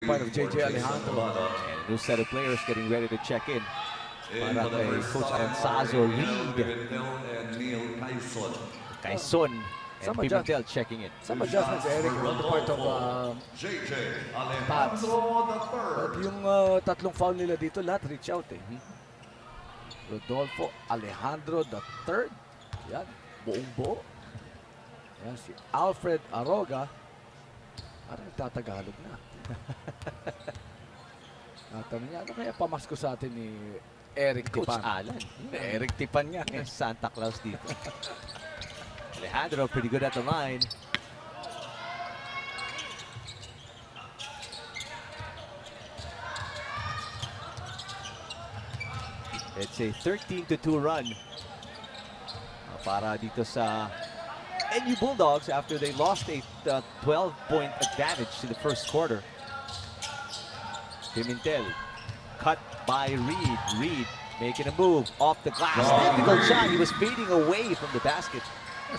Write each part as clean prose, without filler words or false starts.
Part of JJ Alejandro. And a new set of players getting ready to check in. Para kay Coach Ansazo, Reed, Quezon, and Pimentel checking in. Some adjustments, Eric, on the part of Pats. But yung tatlong foul nila dito, lahat reach out eh. Rodolfo Alejandro III. Yan, buong buo. Yan, si Alfred Aroga. Parang nagtatagalog na. Natanong niya, ano kaya pamasko sa atin ni Eric Coach Tipan? Alan. Eric Tipan nga. Santa Claus dito. Alejandro pretty good at the line. It's a 13-2 run para dito sa NU Bulldogs after they lost a 12-point advantage in the first quarter. Pimentel cut by Reed. Reed making a move off the glass. Difficult shot. He was fading away from the basket.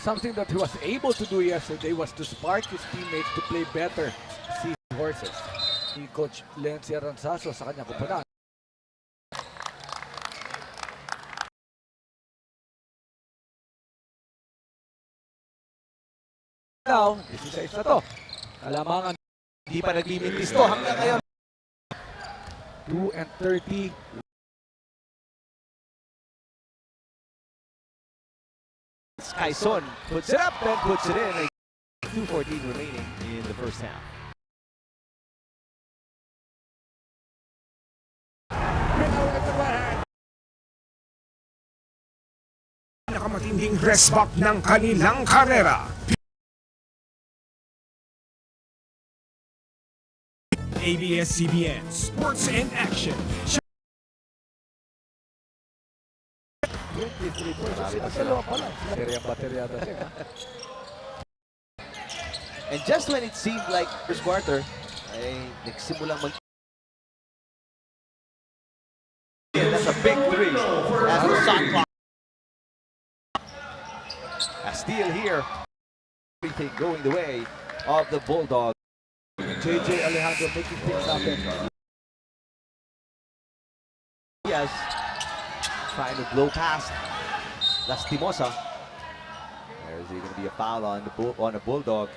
Something that he was able to do yesterday was to spark his teammates to play better see horses. Si Coach Lency Aranzazo sa kanya kupunan. Now, isa-isa na to. Kalamangan, Hindi pa naglimitis to hanggang ngayon. 2 and 30. Quezon puts it up and puts it in. 2:14 remaining in the first half. Pinakamatinding press back ng kanilang karera. ABS-CBN Sports and Action. 23 points. Dalawa pa lang. Bateryada siya. And just when it seemed like first quarter, ay nagsimulang mag... Yeah, that's a big three. As the shot clock. A steal here. Everything going the way of the Bulldogs. JJ Alejandro making things happen. Yes. Trying to blow past Lastimosa. There's going to be a foul on a Bulldog.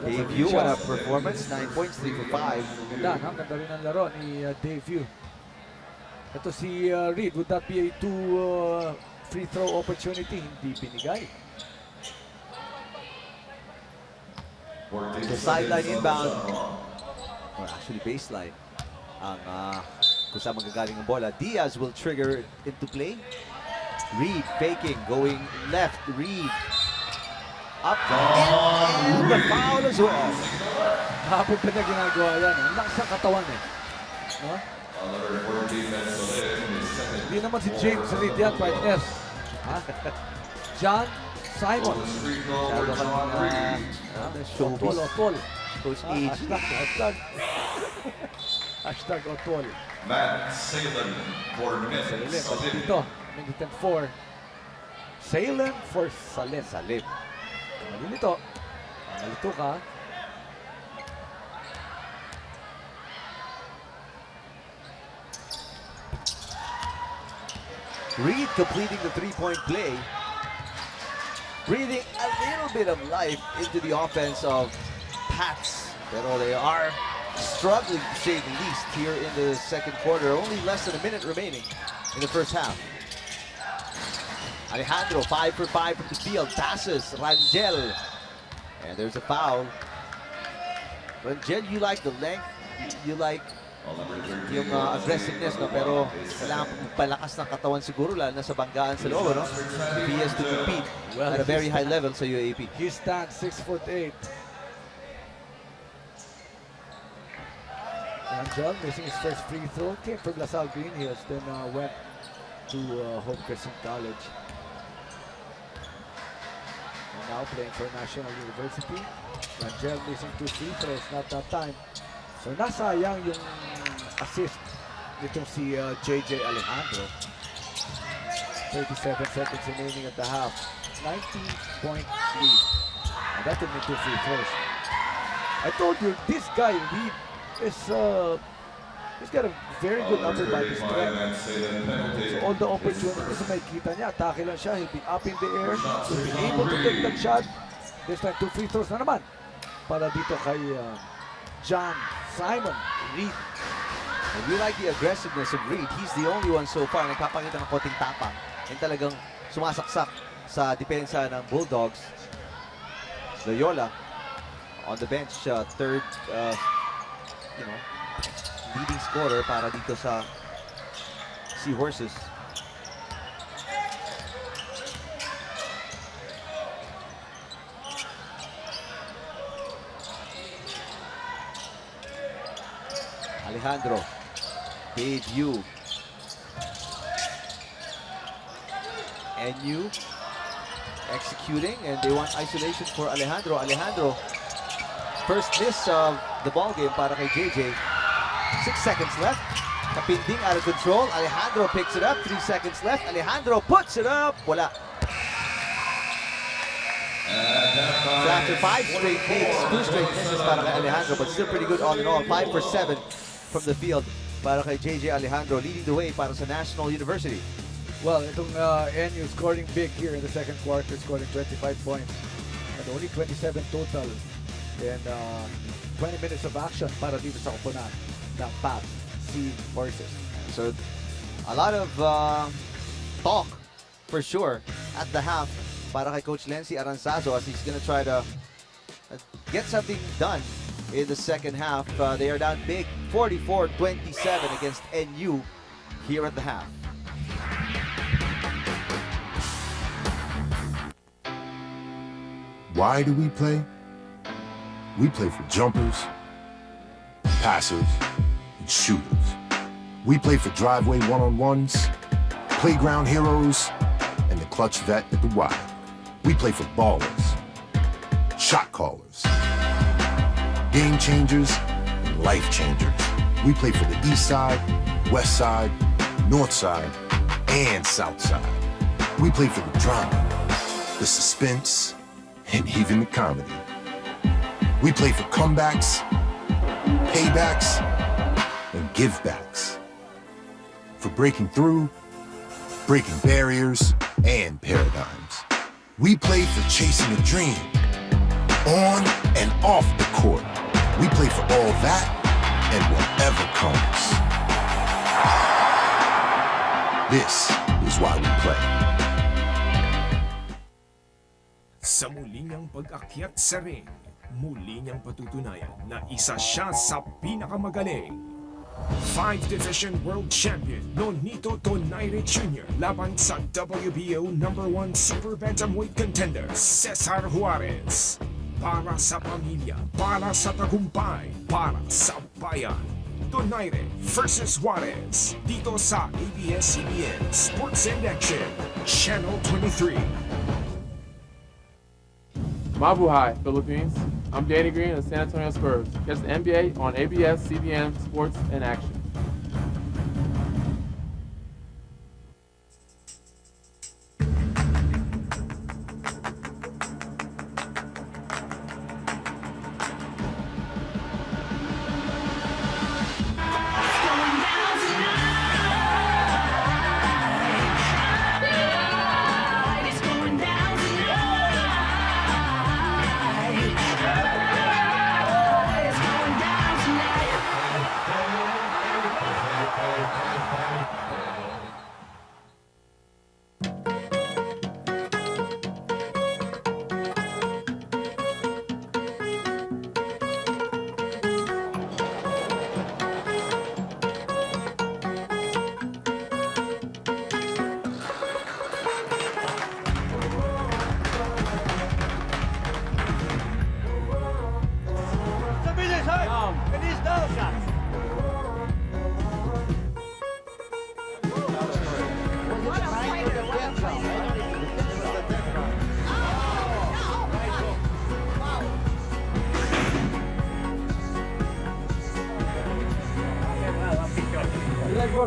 Dave Yu, what a performance. 9 points, 3 for 5. Ganda, no? Ganda rin ang laro ni Dave Yu. Ito si Reed, would that be a free throw opportunity? Hindi binigay. The sideline inbound, or actually baseline, ang kung saan magagaling ang bola. Diaz will trigger into play. Reed faking, going left. Reed up and the foul as well. Hapon pa na ginagawa yan. Ang lakas ng katawan eh. No? Hindi naman si James Reed yan, partners. Ha? John Simon. Masyado kang showbiz. Otol. Coach Age. Hashtag Otol. Matt Salem for Salim. Memphis. Dito, minute 4. Salem for Salim. Salim. Malilito. Malito ka. Reed completing the three-point play. Breathing a little bit of life into the offense of Pats. Pero they are struggling to say the least here in the second quarter. Only less than a minute remaining in the first half. Alejandro, 5 for 5 from the field. Passes, Rangel. And there's a foul. Rangel, you like the length. You like yung aggressiveness, no? Pero kailangan palakas ng katawan siguro, lalo na sa banggaan sa loob, no? If he has to compete at a very high level sa UAP. He stands 6'8". Rangel missing his first free throw. Came from LaSalle Green Hills, then went to Hope Crescent College. And now playing for National University. Rangel missing 2 free throws, not that time. So nasayang yung assist nitong si JJ Alejandro. 37 seconds remaining at the half. 19-point lead. And that took me 2 free throws. I told you, this guy, Reed, he's got a very good upper body strength. And Salem penalty. So all the opportunities na makikita niya, atake lang siya, he'll be up in the air, he'll be able to take that shot. This time, 2 free throws na naman para dito kay John Simon Reed. And we like the aggressiveness of Reed. He's the only one so far na nagpapakita ng konting tapang and talagang sumasaksak sa depensa ng Bulldogs. Loyola on the bench, third leading scorer para dito sa Seahorses. Alejandro, debut. NU executing, and they want isolation for Alejandro. Alejandro, first miss of the ball game para kay JJ. 6 seconds left. Kapinding out of control. Alejandro picks it up. 3 seconds left. Alejandro puts it up. Wala. So after 5 straight takes, 2 straight misses para kay Alejandro, but still pretty good all in all. 5 for 7 from the field para kay JJ Alejandro, leading the way para sa National University. Well, itong NU scoring big here in the second quarter, scoring 25 points. And only 27 total. And 20 minutes of action para dito sa kupunan ng PAP Seahorses. So a lot of talk for sure at the half para kay Coach Lency Aranzazo as he's gonna try to get something done in the second half. They are down big, 44-27 against NU here at the half. Why do we play? We play for jumpers, passers, and shooters. We play for driveway one-on-ones, playground heroes, and the clutch vet at the Y. We play for ballers, shot callers, game changers, and life changers. We play for the east side, west side, north side, and south side. We play for the drama, the suspense, and even the comedy. We play for comebacks, paybacks, and givebacks. For breaking through, breaking barriers, and paradigms. We play for chasing a dream, on and off the court. We play for all that and whatever comes. This is why we play. Sa muli niyang pag-akyat sa ring, muli niyang patutunayan na isa siya sa pinakamagaling. 5-division world champion Nonito Donaire Jr. laban sa WBO #1 super bantamweight contender Cesar Juarez. Para sa pamilya, para sa tagumpay, para sa bayan. Donaire versus Juarez dito sa ABS-CBN Sports and Action, Channel 23. Mabuhay, Philippines. I'm Danny Green of San Antonio Spurs. Catch the NBA on ABS-CBN Sports in Action.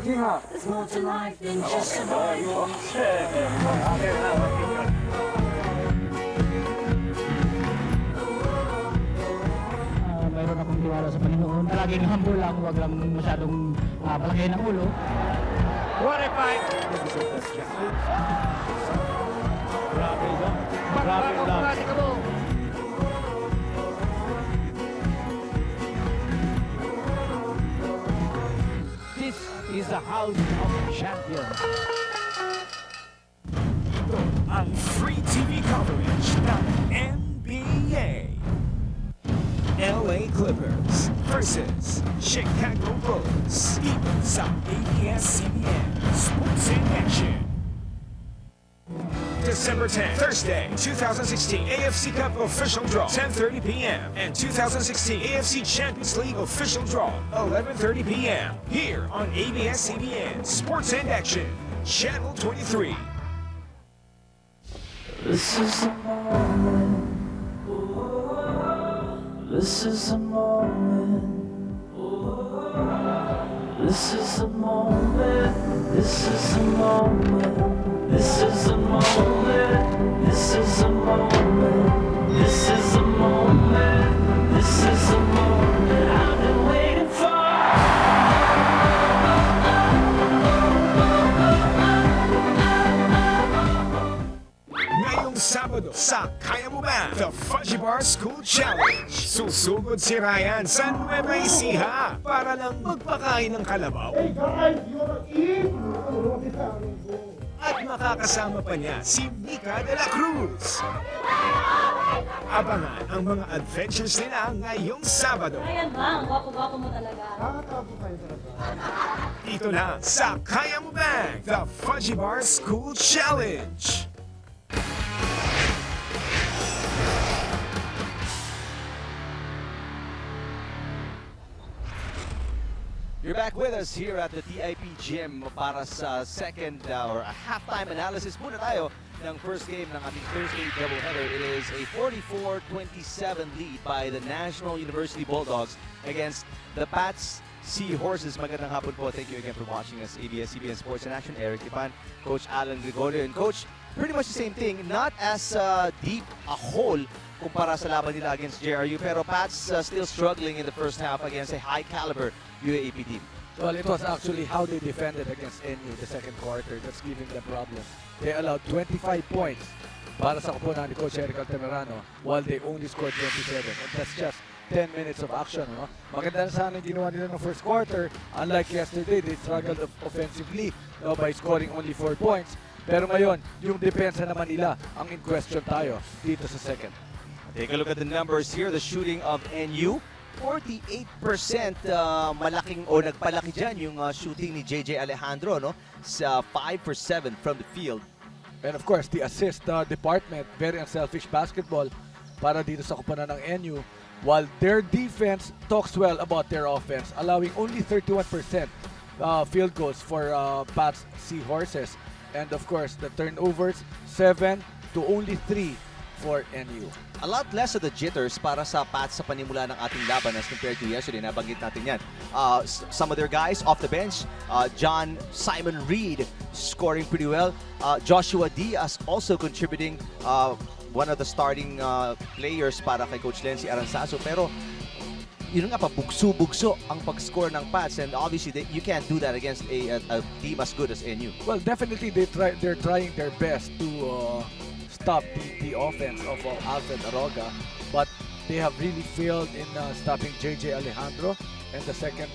There's more to life than just survival. Meron akong magtiwala sa Panginoon. Palaging humble lang, huwag lang masyadong palagay ng ulo. What a fight! Grabe lang. Grabe lang. This is the house of champions. Ito ang free TV coverage ng NBA. LA Clippers versus Chicago Bulls. Dito sa ABS-CBN Sports in Action. December 10, Thursday, 2016 AFC Cup official draw, 10:30 p.m. and 2016 AFC Champions League official draw, 11:30 p.m. here on ABS-CBN Sports in Action, Channel 23. This is a moment. This is a moment. This is a moment. This is a moment. This is a moment. This is a moment. This is a moment. This is a moment I've been waiting for. Ngayong Sabado sa Kaya Mo Ba? The Fudgy Bar School Challenge. Susugod si Ryan sa Nueva Ecija para lang magpakain ng kalabaw. Hey guys, you wanna eat? At makakasama pa niya si Mika de la Cruz. Abangan ang mga adventures nila ngayong Sabado. Ayan lang, gwapo-gwapo mo talaga. Dito lang sa Kaya Mo Ba? The Fudgy Bar School Challenge. You're back with us here at the TIP Gym para sa second or a halftime analysis muna tayo ng first game ng ating Thursday doubleheader. It is a 44-27 lead by the National University Bulldogs against the Pats Seahorses. Magandang hapon po. Thank you again for watching us. ABS-CBN Sports in Action. Eric Ipan, Coach Alan Gregorio, and Coach, pretty much the same thing. Not as deep a hole kumpara sa laban nila against JRU, pero Pats still struggling in the first half against a high-caliber UAAP team. Well, it was actually how they defended against NU the second quarter that's giving them problems. They allowed 25 points para sa koponan ni Coach Eric Altamirano while they only scored 27. And that's just 10 minutes of action. No? Maganda na sana yung ginawa nila ng first quarter. Unlike yesterday, they struggled offensively by scoring only 4 points. Pero ngayon, yung depensa naman nila ang in question tayo dito sa second. Take a look at the numbers here. The shooting of NU, 48% malaking o nagpalaki dyan yung shooting ni JJ Alejandro, no? Sa 5 for 7 from the field. And of course, the assist department, very unselfish basketball para dito sa koponan ng NU. While their defense talks well about their offense, allowing only 31% field goals for Pats Seahorses. And of course, the turnovers, 7 to only 3 for NU. A lot less of the jitters para sa Pats sa panimula ng ating laban as compared to yesterday. Nabanggit natin yan. Some of their guys off the bench, John Simon Reed scoring pretty well. Joshua Diaz also contributing, one of the starting players para kay Coach Lency Aranzazo. Pero yun nga pa, bugso-bugso ang pag-score ng Pats, and obviously you can't do that against a team as good as NU. Well, definitely they're trying their best to stop the offense of Alfred Aroga, but they have really failed in stopping JJ Alejandro and the second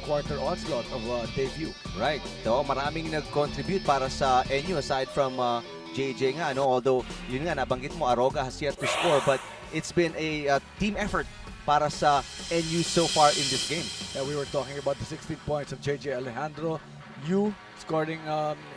quarter onslaught of debut. Right. So, maraming nag-contribute para sa NU aside from JJ nga, no? Although, yun nga, nabanggit mo, Aroga has yet to score, but it's been a team effort para sa NU so far in this game. Yeah, we were talking about the 16 points of JJ Alejandro. You scoring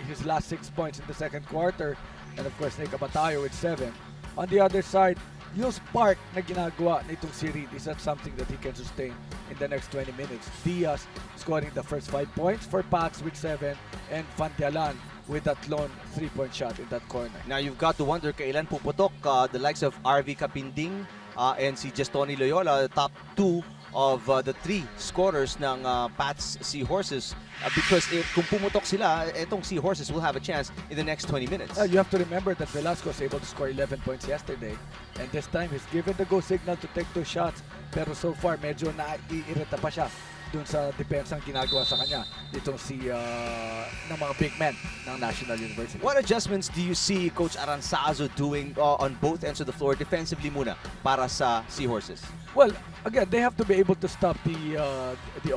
his last 6 points in the second quarter. And of course, Nick Abatayo with 7. On the other side, yung spark na ginagawa nitong si Reed, is that something that he can sustain in the next 20 minutes? Diaz scoring the first 5 points for Pats with 7, and Fantialan with that lone 3-point shot in that corner. Now, you've got to wonder kailan puputok the likes of RV Kapinding and si Gestoni Loyola, top 2 of the 3 scorers ng Pats Seahorses because if kung pumutok sila, etong Seahorses will have a chance in the next 20 minutes. You have to remember that Velasco was able to score 11 points yesterday, and this time he's given the go signal to take 2 shots, pero so far medyo naiirita pa siya dun sa depensang ginagawa sa kanya ditong ng mga big men ng National University. What adjustments do you see Coach Aranzazo doing on both ends of the floor defensively muna para sa Seahorses? Well, again, they have to be able to stop the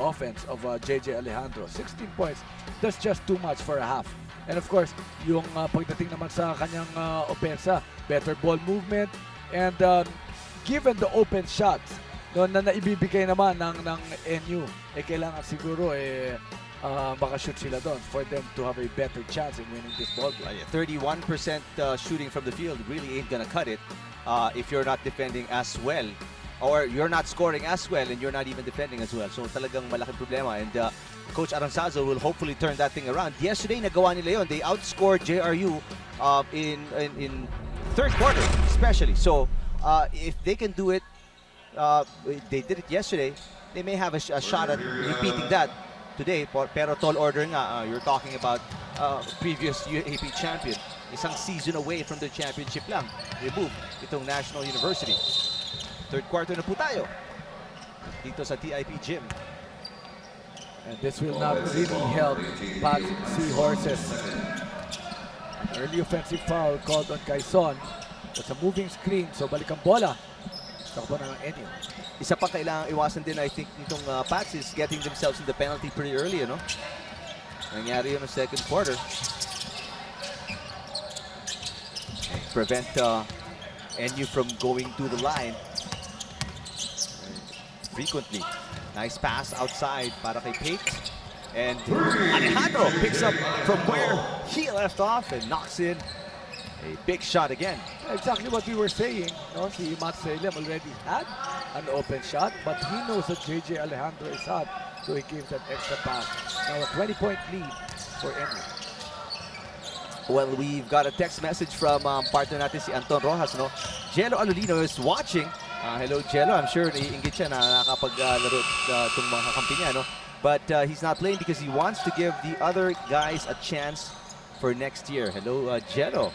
offense of JJ Alejandro. 16 points, that's just too much for a half. And of course, yung pagdating naman sa kanyang opensa, better ball movement, and given the open shots na naibibigay naman ng NU, kailangan siguro makashoot sila doon for them to have a better chance in winning this ball game. 31% shooting from the field really ain't gonna cut it if you're not defending as well, or you're not scoring as well and you're not even defending as well. So talagang malaking problema, and Coach Aranzazo will hopefully turn that thing around. Yesterday nagawa nila yon. They outscored JRU in third quarter especially. So if they can do it, they did it yesterday, they may have a shot at repeating that today. Pero tall order nga, you're talking about previous UAP champion. Isang season away from the championship lang. Remove itong National University. Third quarter na po tayo dito sa TIP Gym. And this will not really help Pats Seahorses. Early offensive foul called on Quezon. That's a moving screen, so balik ang bola. Takbo na ng NU. Isa pa kailangang iwasan din, I think, nitong Pats is getting themselves in the penalty pretty early, no? Nangyari yun ng second quarter. Prevent NU from going to the line frequently. Nice pass outside para kay Pate. And Alejandro picks up from where he left off and knocks in a big shot again. Exactly what we were saying. No? Si Matt Salem already had an open shot, but he knows that JJ Alejandro is hot, so he gives that extra pass. Now a 20-point lead for NU. Well, we've got a text message from partner natin si Anton Rojas, no? Jello Alolino is watching. Hello, Jello. I'm sure naiingit siya na nakapaglaro itong mga kakampi niya, no? But he's not playing because he wants to give the other guys a chance for next year. Hello, Jello.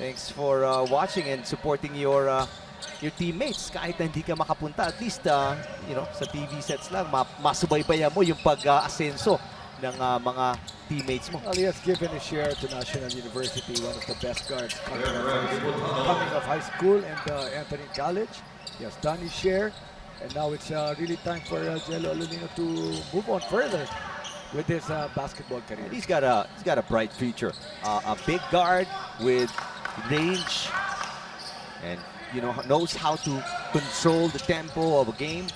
Thanks for watching and supporting your teammates. Kahit na hindi ka makapunta, at least you know, sa TV sets lang, masubaybayan mo yung pag-asenso ng mga teammates mo. Well, he has given a share to National University, one of the best guards coming of high school and entering college. He has done his share, and now it's really time for Jello Alolino to move on further with his basketball career. He's got a bright future. A big guard with range, and you know, knows how to control the tempo of a game.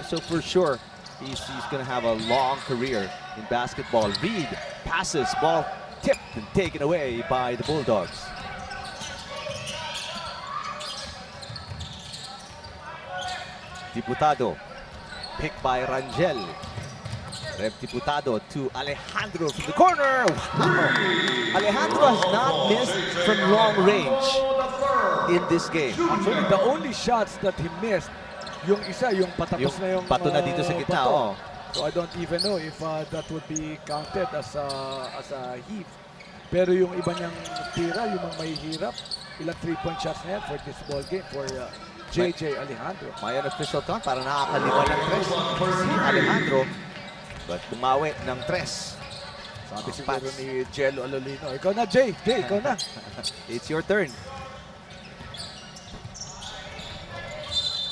So for sure, he's gonna have a long career in basketball. Reed passes, ball tipped and taken away by the Bulldogs. Diputado, picked by Rangel. Rev Diputado to Alejandro from the corner. Wow. Alejandro has not missed from long range in this game. Actually, the only shots that he missed, yung isa, yung patapos na yung bato na dito sa gitna. Oh. So I don't even know if that would be counted as a heave. Pero yung iba niyang tira, yung mga mahihirap, ilang 3-point shots na yan for this ball game for JJ Alejandro. May unofficial count, parang nakakalima ng tres si Alejandro. But bumawi ng tres. Sabi siguro ni Jello Alolino, ikaw na Jay, ikaw na. It's your turn.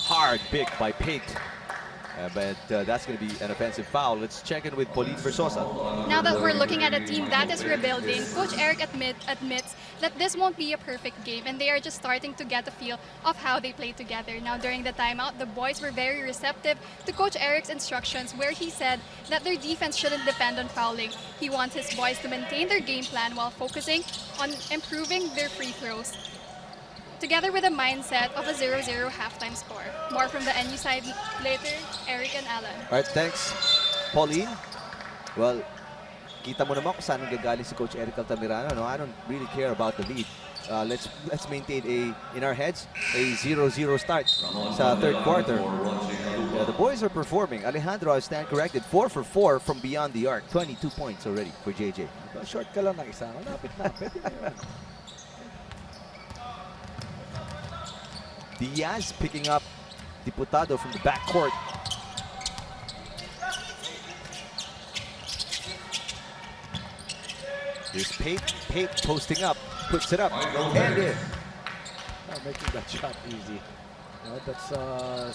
Hard pick by Pate. But that's going to be an offensive foul. Let's check in with Pauline Versosa. Now that we're looking at a team that is rebuilding, Coach Eric admits that this won't be a perfect game, and they are just starting to get a feel of how they play together. Now, during the timeout, the boys were very receptive to Coach Eric's instructions, where he said that their defense shouldn't depend on fouling. He wants his boys to maintain their game plan while focusing on improving their free throws, together with a mindset of a 0-0 halftime score. More from the NU side later, Eric and Alan. All right, thanks, Pauline. Well, kita mo naman kung saan gagaling si Coach Eric Altamirano. No, I don't really care about the lead. Let's maintain in our heads a 0-0 start sa third quarter. Yeah, the boys are performing. Alejandro, I stand corrected. 4 for 4 from beyond the arc. 22 points already for JJ. Short ka lang ng isa. Malapit na. Pwede na yun. Diaz picking up Diputado from the backcourt. Here's Pate. Pate posting up, puts it up, and in. Making that shot easy. That's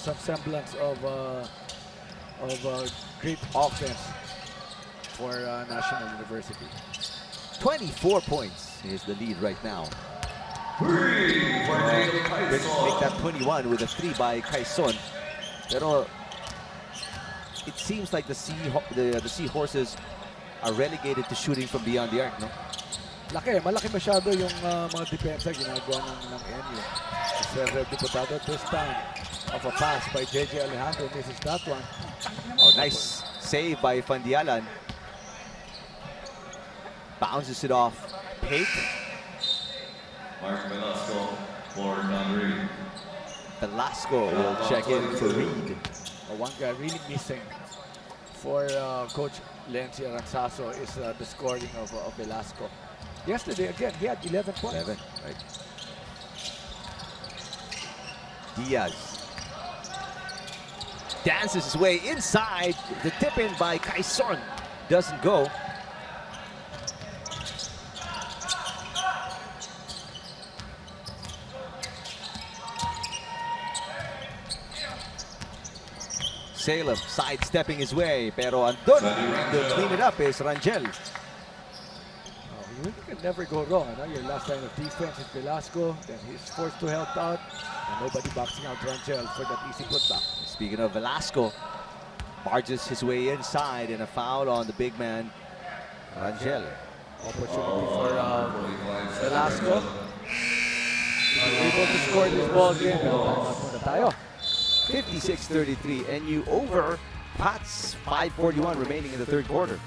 some semblance of great offense for National University. 24 points is the lead right now. Make that 21 with a 3 by Quezon. Pero it seems like the Seahorses are relegated to shooting from beyond the arc, no? Malaki masyado yung mga depensa ginagawa ng NU. Sir Diputado this time of a pass by JJ Alejandro. Misses that one. Oh, nice save by Fandialan. Bounces it off. Pate. Mark Velasco for Connery. Velasco will check in for Reed. One guy really missing for Coach Lenzi Aranzazo is the scoring of Velasco. Yesterday, again, he had 11 points. 11, right. Diaz dances his way inside. The tip in by Quezon doesn't go. Salem sidestepping his way, pero andun to clean it up is Rangel. You can never go wrong. Your last line of defense is Velasco, then he's forced to help out, and nobody boxing out Rangel for that easy putback. Speaking of Velasco, barges his way inside and a foul on the big man, Rangel. Opportunity for Velasco. Able to score this ball game. Tayo. 56-33, NU over Pats. 5:41 remaining in the third quarter.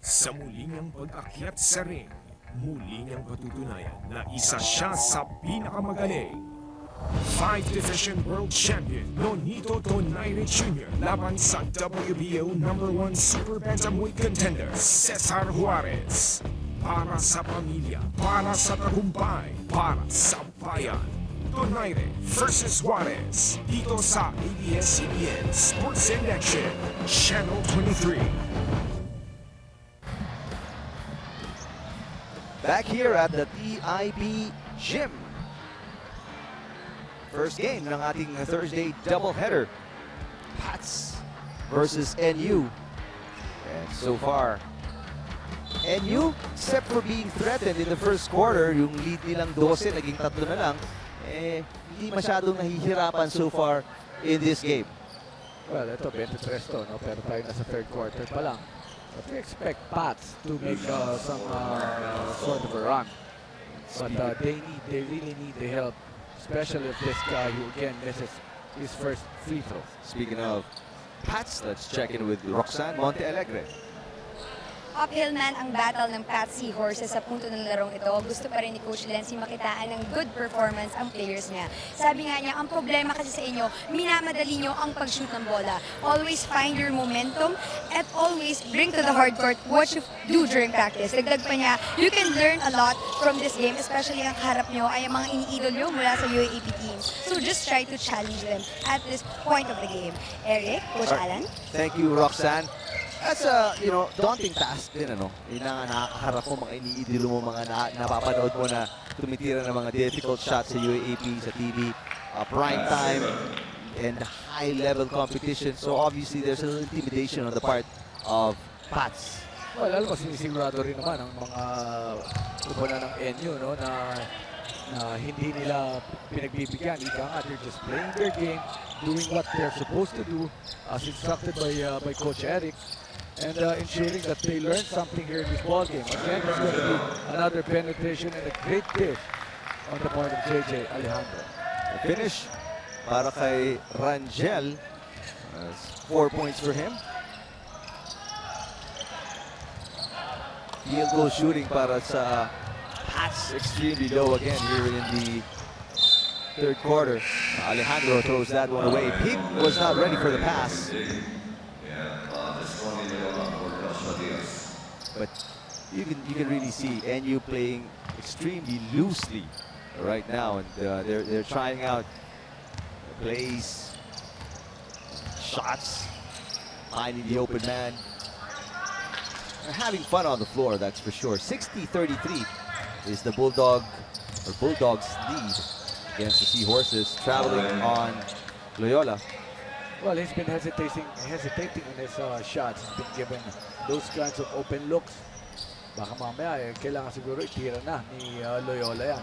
Sa muli niyang pag-akyat sa ring, muli niyang patutunayan na isa siya sa pinakamagaling. 5-division world champion Nonito Donaire Jr. laban sa WBO #1 super bantamweight contender Cesar Juarez. Para sa pamilya, para sa tagumpay, para sa bayan. Donaire versus Juarez dito sa ABS-CBN Sports in Action, Channel 23. Back here at the TIB Gym. First game ng ating Thursday doubleheader. Pats versus NU. And so far, NU, except for being threatened in the first quarter, yung lead nilang 12, naging 3 na lang, hindi masyadong nahihirapan so far in this game. Well, ito 23 to, no? Pero tayo nasa third quarter pa lang. But we expect Pats to make some sort of a run. But they really need the help, especially if this guy who again misses his first free throw. Speaking of Pats, let's check in with Roxanne Montealegre. Uphill man ang battle ng Pat Seahorses sa punto ng larong ito. Gusto pa rin ni Coach Lenzi makitaan ng good performance ang players niya. Sabi nga niya, ang problema kasi sa inyo, minamadali nyo ang pag-shoot ng bola. Always find your momentum and always bring to the hard court what you do during practice. Dagdag pa niya, you can learn a lot from this game, especially ang harap nyo ay ang mga iniidol nyo mula sa UAAP teams. So just try to challenge them at this point of the game. Eric, Coach Alan? Thank you, Roxanne. That's a, daunting task din, ano? Nakakaharap mo, mga iniidolo mo, mga napapanood mo na tumitira ng mga difficult shots sa UAAP, sa TV, prime time, and high-level competition. So obviously, there's a little intimidation on the part of Pats. Well, alam mo, sinisigurado rin naman ang mga kupunan ng NU, no, na hindi nila pinagbibigyan. Ika nga, they're just playing their game, doing what they're supposed to do, as instructed by Coach Eric. And ensuring that they learn something here in this ball game. Again, it's going to be another penetration and a great dish on the part of JJ Alejandro. The finish para kay Rangel. 4 points for him. Field goal shooting para sa Pats extremely low again here in the Third quarter. Alejandro throws that one away. Pig was not ready for the pass. But you can really see NU playing extremely loosely right now, and they're trying out plays, shots, finding the open man. They're having fun on the floor, that's for sure. 60-33 is the Bulldogs lead against the Seahorses, traveling on Loyola. Well, he's been hesitating in his shots. He's been given those kinds of open looks. Baka mamaya, kailangan siguro itira na ni Loyola yan,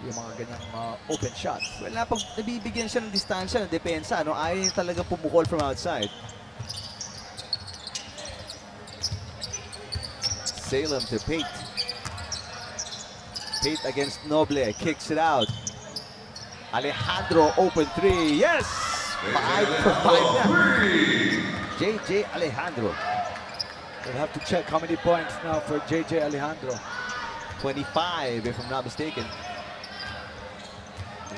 yung mga ganyang open shots. Well, nabibigyan siya ng distansya, ng depensa, no? Ayaw niya talaga pumukol from outside. Salem to Pate. Pate against Noble, kicks it out. Alejandro, open three, yes! 5 for 5 na. JJ Alejandro. We'll have to check how many points now for JJ Alejandro. 25, if I'm not mistaken.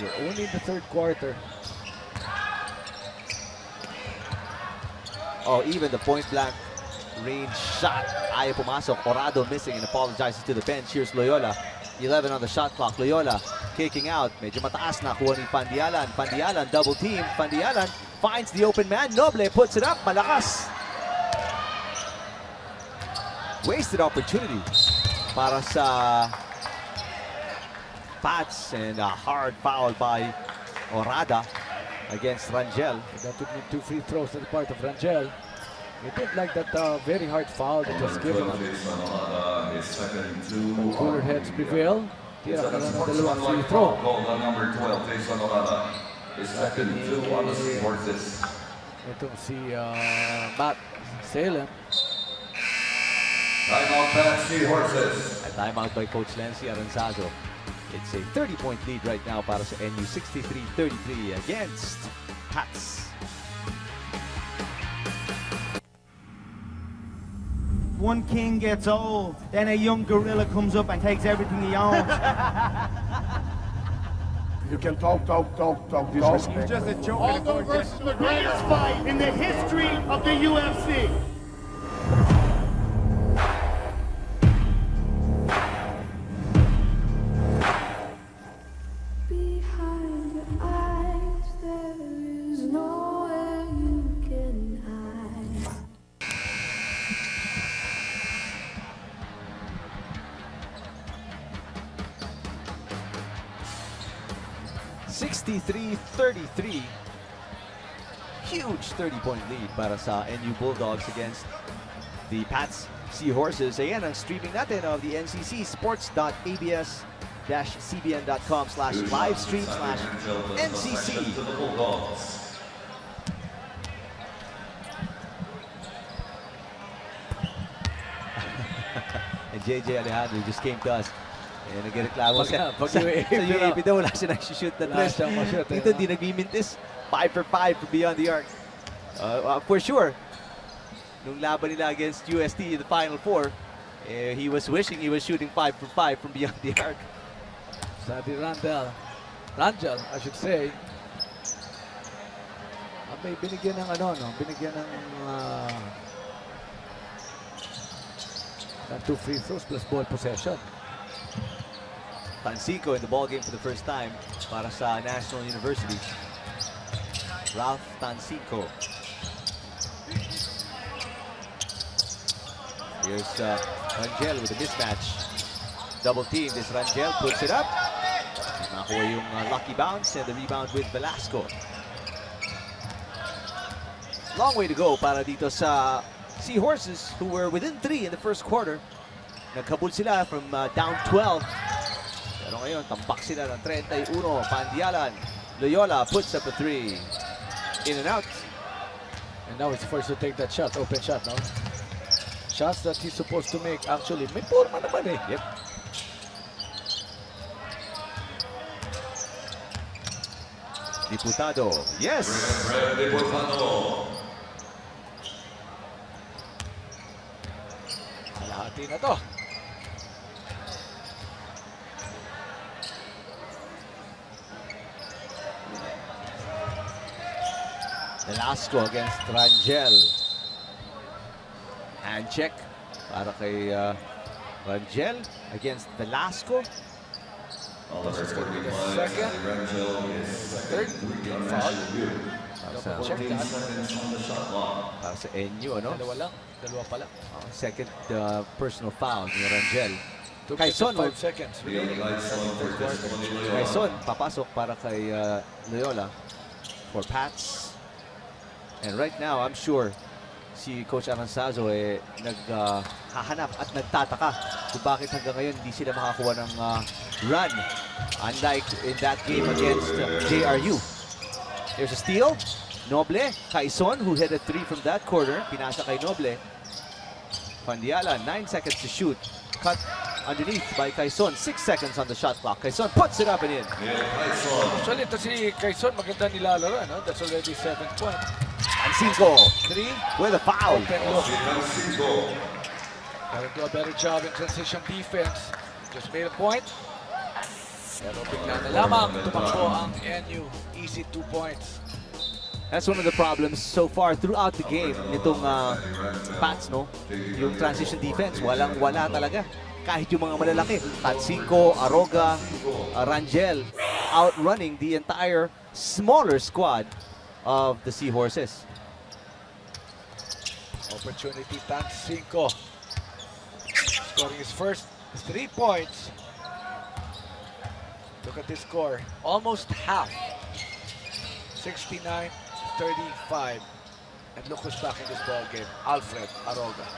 We're only in the third quarter. Oh, even the point blank range shot. Ayaw pumasok. Orado missing and apologizes to the bench. Here's Loyola. 11 on the shot clock. Loyola kicking out. Medyo mataas na kuha ni Pandialan. Pandialan double team. Pandialan finds the open man. Noble puts it up. Malakas. Wasted opportunity para sa Pats, and a hard foul by Orada against Rangel. That would mean 2 free throws on the part of Rangel. He didn't like that very hard foul that was given. Cooler heads prevail. Tira ka lang ng dalawang free throw. Number 12, Jason Orada is second to on the Seahorses. Itong si Matt Salem. Timeout Pat Seahorses. A timeout by Coach Lency Aranzazo. It's a 30-point lead right now para sa NU, 63-33 against Pats. One king gets old, then a young gorilla comes up and takes everything he owns. You can talk. He's just a joke. Aldo versus the greatest fight in the history of the UFC. Behind your eyes, there is nowhere you can hide. 63-33. Huge 30-point lead para sa NU Bulldogs against the Pats Seahorses. Ayan ang streaming natin of the NCC, sports.abs-cbn.com/livestream/NCC. And JJ Alejandro just came to us. And nagreklamo sa UAP daw, wala siya nag-shoot na tres. Dito di nagmimintis. 5 for 5 from beyond the arc. For sure, nung laban nila against UST in the Final Four, he was wishing he was shooting 5 for 5 from beyond the arc. Sabi Rangel, I should say, may binigyan ng binigyan ng 2 free throws plus ball possession. Tansico in the ballgame for the first time para sa National University. Ralph Tansico. Here's Rangel with a mismatch. Double team. This Rangel puts it up. Nakuha yung lucky bounce and the rebound with Velasco. Long way to go para dito sa Seahorses, who were within 3 in the first quarter. Nagkabul sila from down 12. Pero ngayon, tambak sila ng 31. Pandialan. Loyola puts up a 3. In and out. And now he's forced to take that shot, open shot, no? Shots that he's supposed to make. Actually, may forma naman eh. Yep. Diputado. Yes! Diputado. Kalahati na to. Velasco against Rangel. Hand check para kay Rangel against Velasco. This is going to be the second, third foul. Check that. Para sa NU, ano? Dalawa pa lang. Second personal foul ni Rangel. Took Quezon, 5 seconds. Quezon, papasok para kay Loyola for Pats. And right now, I'm sure si Coach Aranzazo naghahanap at nagtataka kung bakit hanggang ngayon hindi sila makakuha ng run. Unlike in that game against JRU. There's a steal. Noble, Quezon, who hit a 3 from that corner. Pinasa kay Noble. Pandiala, 9 seconds to shoot. Cut underneath by Quezon. 6 seconds on the shot clock. Quezon puts it up and in. Actually, ito si Quezon, maganda nilalaro, no? That's already 7 point. And 5. 3 with a foul. Open look. Gotta do a better job in transition defense. Just made a point. Pero bigla na lamang tumakbo ang NU. Easy 2 points. That's one of the problems so far throughout the game nitong Pats, no? Yung transition defense, walang-wala talaga. Kahit yung mga malalaki, Tatsinko, Aroga, Rangel, outrunning the entire smaller squad of the Seahorses. Opportunity, Tatsinko. Scoring his first 3 points. Look at this score. Almost half. 69-35. And look who's back in this ball game. Alfred Aroga.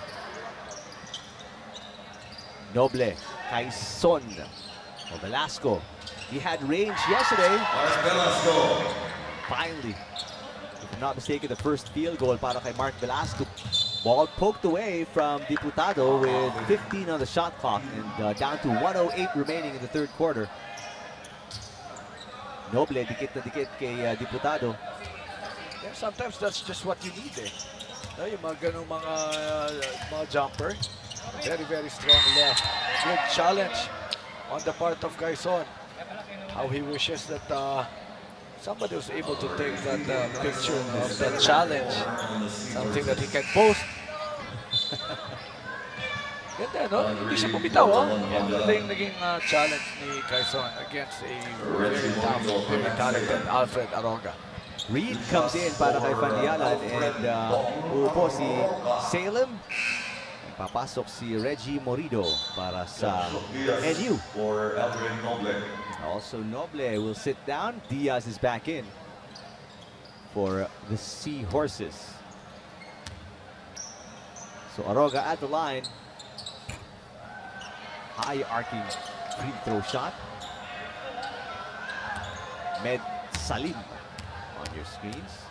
Noble, Quezon, Velasco. He had range yesterday. Finally, if I'm not mistaken, the first field goal para kay Mark Velasco. Ball poked away from Diputado with 15 on the shot clock and down to 1:08 remaining in the third quarter. Noble, dikit na dikit kay Diputado. Yeah, sometimes that's just what you need, eh. No, yung mga ganung mga jumper. Very, very strong left. Good challenge on the part of Quezon. How he wishes that somebody was able to take that picture of that challenge. Something that he can post. Ganda, no? Hindi siya bumitaw, oh. Ganda yung naging challenge ni Quezon against a very tough, very talented Alfred Aroga. Reed comes in para kay Pandialan and uupo si Salem. Papasok si Reggie Morido para sa NU. Also Noble will sit down. Diaz is back in for the Seahorses. So Aroga at the line. High arcing free throw shot. Med Salim on your screens.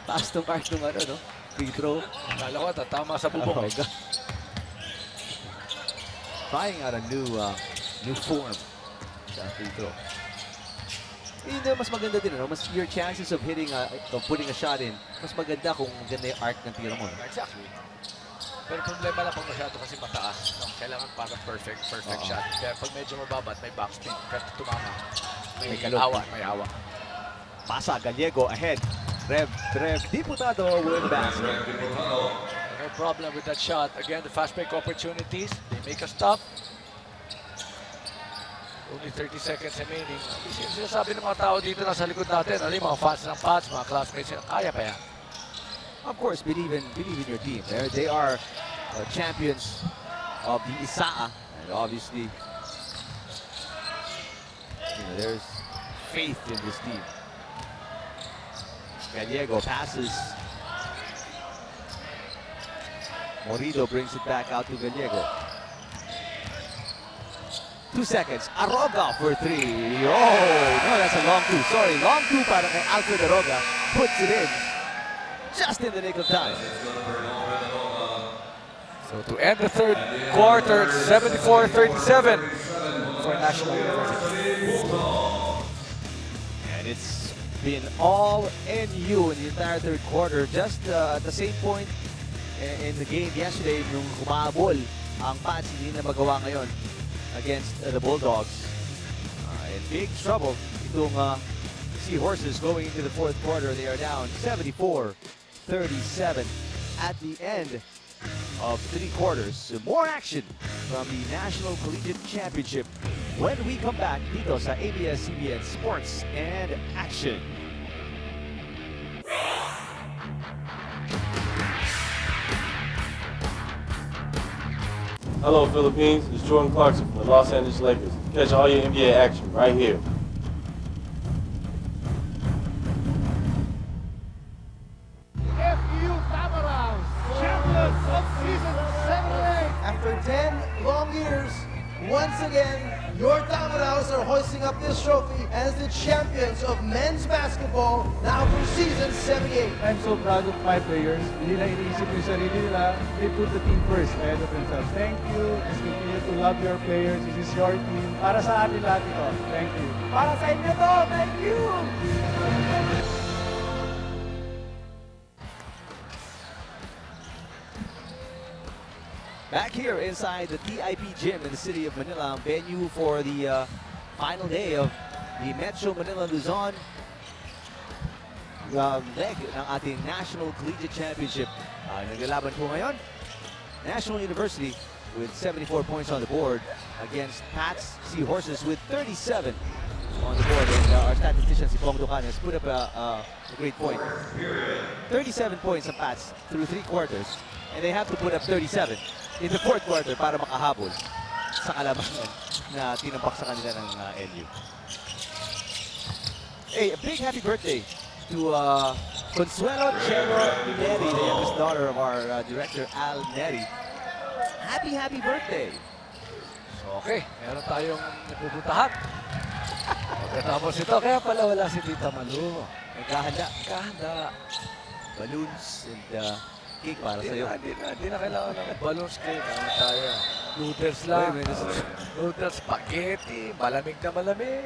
Taas nung arc nung no? Free throw. Akala ko tatama sa bubong. Trying out a new form sa free throw. Mas maganda din, no? Mas your chances of hitting of putting a shot in, mas maganda kung maganda yung arc ng tira mo. No? Exactly. Pero problema lang pag masyado kasi mataas. No? Kailangan para perfect shot. Kaya pag medyo mababa at may backspin, kahit tumama, may awa. Pasa, Gallego ahead. Rev Diputado will basket. No problem with that shot. Again, the fast break opportunities. They make a stop. Only 30 seconds remaining. Sinasabi ng mga tao dito nasa likod natin, ano yung mga fans ng Pats, mga classmates, kaya pa yan. Of course, believe in your team. They are champions of the Isaa, and obviously, there's faith in this team. Gallego passes. Morido brings it back out to Gallego. 2 seconds. Aroga for 3. Oh, no, that's a long 2. Sorry, long 2 para kay Alfred Aroga. Puts it in just in the nick of time. So to end the third quarter, 74-37 for National University. And it's been all NU in the entire third quarter. Just at the same point in the game yesterday, nung kumabol ang Pats, hindi na magawa ngayon against the Bulldogs. In big trouble itong Seahorses going into the fourth quarter. They are down 74-37 at the end of 3 quarters. So more action from the National Collegiate Championship when we come back dito sa ABS-CBN Sports and Action. Hello, Philippines. It's Jordan Clarkson from the Los Angeles Lakers. Catch all your NBA action right here. FU Tamaraws, champions of season 78. After 10 long years, once again, your Tamaraws are hoisting up this trophy as the champions of men's basketball now for season 78. I'm so proud of my players. Hindi na iniisip yung sarili nila. They put the team first ahead of themselves. Thank you. Just continue to love your players. This is your team. Para sa atin lahat ito. Thank you. Para sa inyo to. Thank you. Back here inside the TIP Gym in the city of Manila, venue for the final day of the Metro Manila Luzon leg ng ating National Collegiate Championship. Naglalaban po ngayon, National University with 74 points on the board against Pats Seahorses with 37 on the board. And our statistician, si Pong Ducan, has put up a great point. 37 points on Pats through 3 quarters, and they have to put up 37 in the fourth quarter para makahabol sa kalabanan na tinampak sa kanila ng LU. Hey, a big happy birthday to Consuelo Chero Neri, the youngest daughter of our director, Al Neri. Happy birthday! Okay, meron tayong napupuntahan. Pagkatapos ito, kaya pala wala si Tita Malu. Nagkahanda. Balloons and cake para sa'yo. Hindi na kailangan ng balloons cake. Ano tayo? Noodles lang. Noodles, spaghetti, malamig na malamig.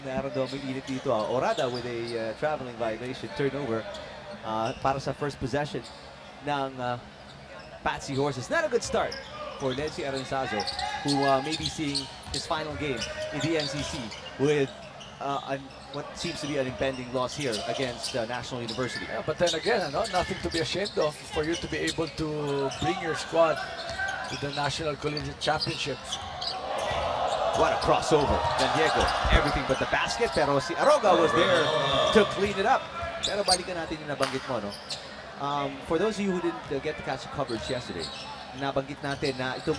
Naroon may init dito. Orada with a traveling violation turnover para sa first possession ng Patsy Horses. Not a good start for Nancy Aranzazo, who may be seeing his final game in the NCC with what seems to be an impending loss here against National University. Yeah, but then again, nothing to be ashamed of for you to be able to bring your squad to the National Collegiate Championships. What a crossover. San Diego, everything but the basket. Pero si Aroga was there to clean it up. Pero balikan natin yung nabanggit mo, no? For those of you who didn't get to catch the coverage yesterday, nabanggit natin na itong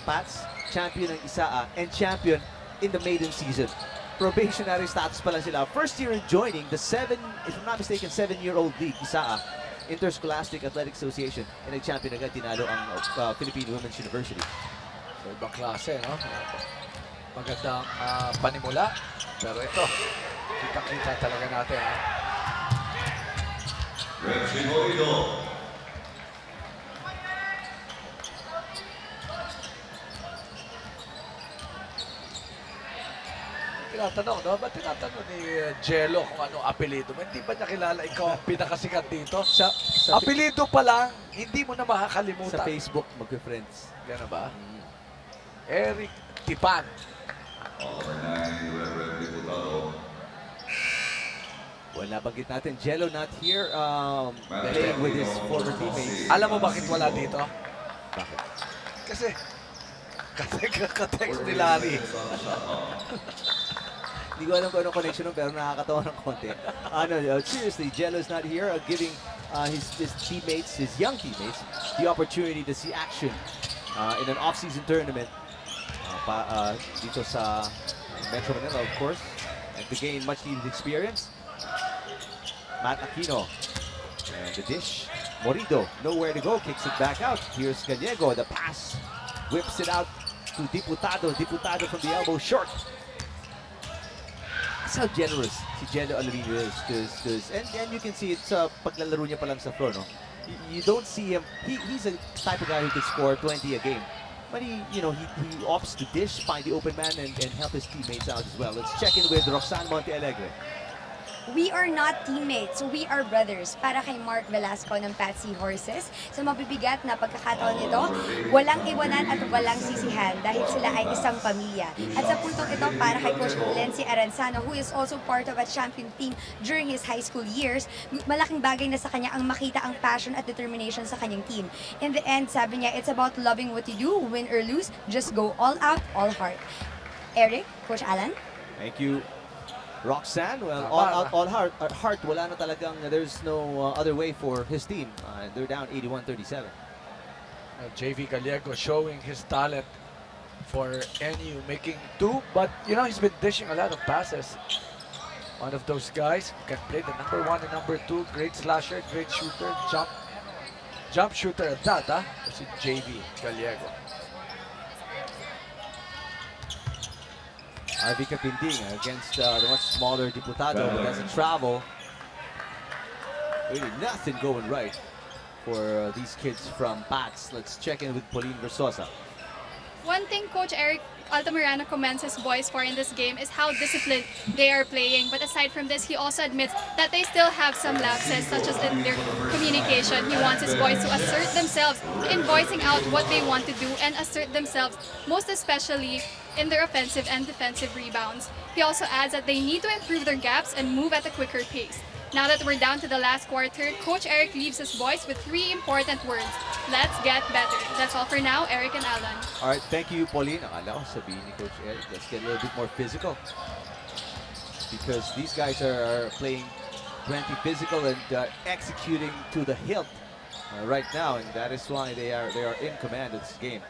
Pats, champion ng Isaa and champion in the maiden season. Probationary status pa lang sila. First year in joining the if I'm not mistaken, 7-year-old league, Isaa, Interscholastic Athletic Association, and nag-champion agad, tinalo ang Philippine Women's University. So, ibang klase, no? Magandang panimula. Pero ito, kita-kita talaga natin, ha? Tinatanong, no? Ba't tinatanong ni Jello kung anong apelido mo? Hindi ba niya kilala ikaw ang pinakasikat dito? Apelido pa lang, hindi mo na makakalimutan. Sa Facebook, mag-friends. Gano'n ba? Eric Tipan. Well, nabanggit natin, Jello not here, playing with his former teammates. Alam mo bakit wala dito? Bakit? Kasi, ka-text ni Larry. Hindi ko alam kung anong connection nun, pero nakakatawa ng konti. Seriously, Jello's not here, giving his teammates, his young teammates, the opportunity to see action in an off-season tournament dito sa Metro Manila, of course, and to gain much-needed experience. Matt Aquino, and the dish. Morido, nowhere to go, kicks it back out. Here's Gallego, the pass, whips it out to Diputado. Diputado from the elbow, short. That's how generous si Jello Alvarino is. And you can see it's paglalaro niya pa lang sa floor, no? You don't see him. He's a type of guy who could score 20 a game. But he opts to dish, find the open man, and help his teammates out as well. Let's check in with Roxanne Montealegre. we are not teammates, we are brothers. Para kay Mark Velasco ng Pat Seahorses, sa mabibigat na pagkakataon nito, walang iwanan at walang sisihan dahil sila ay isang pamilya. At sa puntong ito, para kay Coach Lency Aranzano, who is also part of a champion team during his high school years, malaking bagay na sa kanya ang makita ang passion at determination sa kanyang team. In the end, sabi niya, it's about loving what you do, win or lose, just go all out, all heart. Eric, Coach Alan? Thank you, Roxanne. Well, all out, all heart. Wala na talagang, there's no other way for his team. They're down 81-37. JV Gallego showing his talent for NU, making 2, but you know, he's been dishing a lot of passes. One of those guys who can play the number 1 and number 2, great slasher, great shooter, jump shooter at that, huh? Si JV Gallego. Ivy Capinding against the much smaller Diputado, but doesn't travel. Really nothing going right for these kids from Pats. Let's check in with Pauline Versosa. One thing Coach Eric Altamirano commends his boys for in this game is how disciplined they are playing. But aside from this, he also admits that they still have some lapses, such as in their communication. He wants his boys to assert themselves in voicing out what they want to do and assert themselves, most especially in their offensive and defensive rebounds. He also adds that they need to improve their gaps and move at a quicker pace. Now that we're down to the last quarter, Coach Eric leaves his boys with 3 important words. Let's get better. That's all for now, Eric and Alan. All right, thank you, Pauline. Akala ko sabihin ni Coach Eric, let's get a little bit more physical. Because these guys are playing plenty physical and executing to the hilt right now, and that is why they are in command of this game.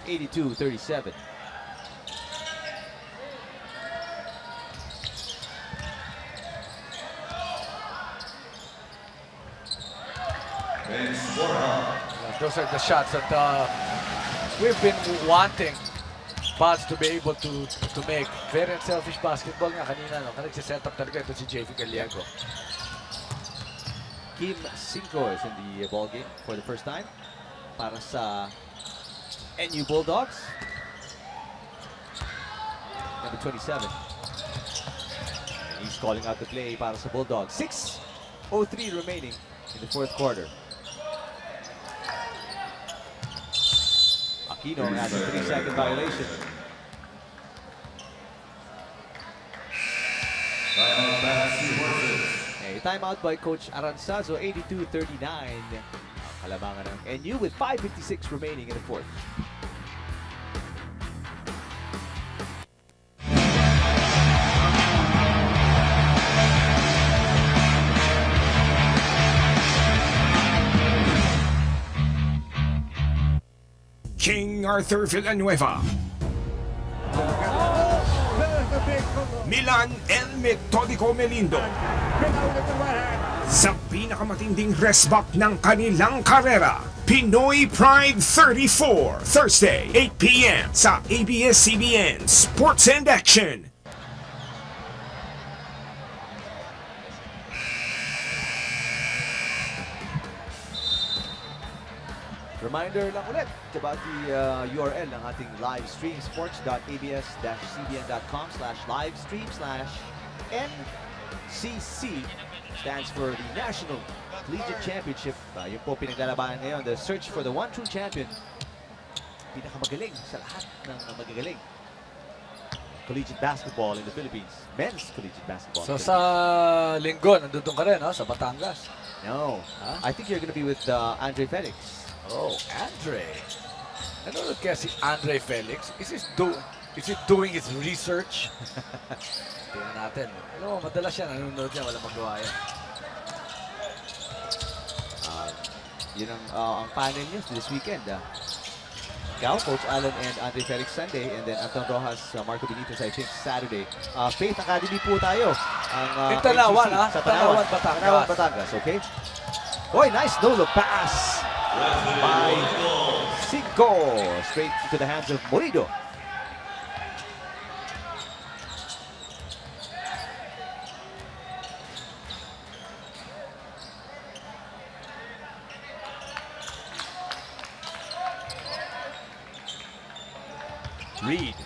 82-37. Those are the shots that we've been wanting Pats to be able to make. Very unselfish basketball nga kanina, no? Nagsiset up talaga ito si JV Gallego. Kim Cinco is in the ball game for the first time para sa NU Bulldogs. Number 27. And he's calling out the play para sa Bulldogs. 6:03 remaining in the fourth quarter. Aquino has a 3-second violation. A timeout by Coach Aranzazo, 82-39. Kalamangan ng NU with 5:56 remaining in the fourth. King Arthur Villanueva, Milan El Metodico Melindo. Sa pinakamatinding resback ng kanilang karera, Pinoy Pride 34, Thursday, 8 p.m. sa ABS-CBN Sports and Action. Reminder lang ulit about the URL ng ating live stream, sports.abs-cbn.com/livestream/NCC. Stands for the National Collegiate Championship. Yung po pinaglalabanan ngayon, the search for the one true champion. Pinakamagaling sa lahat ng magagaling collegiate basketball in the Philippines. Men's collegiate basketball. So sa linggo, nandun ka rin, no? Sa Batangas. No. Huh? I think you're going to be with Andre Felix. Oh, Andre. Nanonood kaya si Andre Felix? Is he doing his research? Tingnan natin. Alam mo, madalas yan. Nanonood yan. Walang magawa yan. Yun ang panel niyo this weekend. Ikaw, Coach Alan and Andre Felix Sunday, and then Anton Rojas, Marco Benitez, I think Saturday. Faith Academy po tayo. In Tanawan, ha? Sa Tanawan, Batangas. Tanawan, Batangas, okay? Oy, nice no-look pass by Cinco. Straight to the hands of Morido. Reed.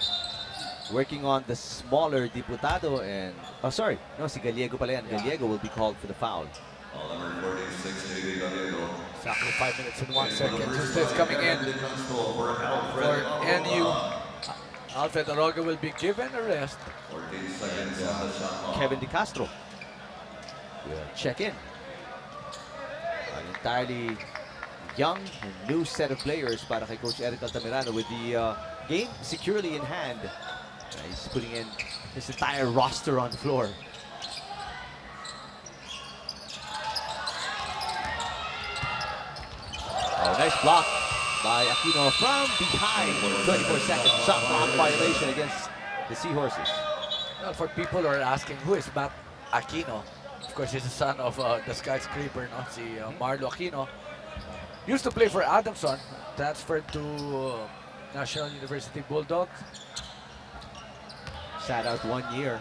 working on the smaller Diputado and... Oh, sorry. No, si Gallego pala yan. Gallego will be called for the foul. Exactly 5 minutes and 1 second. Justice coming in for NU. Alfred Aroga will be given a rest. Kevin De Castro will check in. An entirely young and new set of players para kay Coach Eric Altamirano with the game securely in hand. He's putting in his entire roster on the floor. Oh, nice block by Aquino from behind. 24-second shot clock violation against the Seahorses. Well, for people who are asking, who is Matt Aquino? Of course, he's the son of the skyscraper, no? Si Marlo Aquino. Used to play for Adamson, transferred to National University Bulldogs. Sat out 1 year.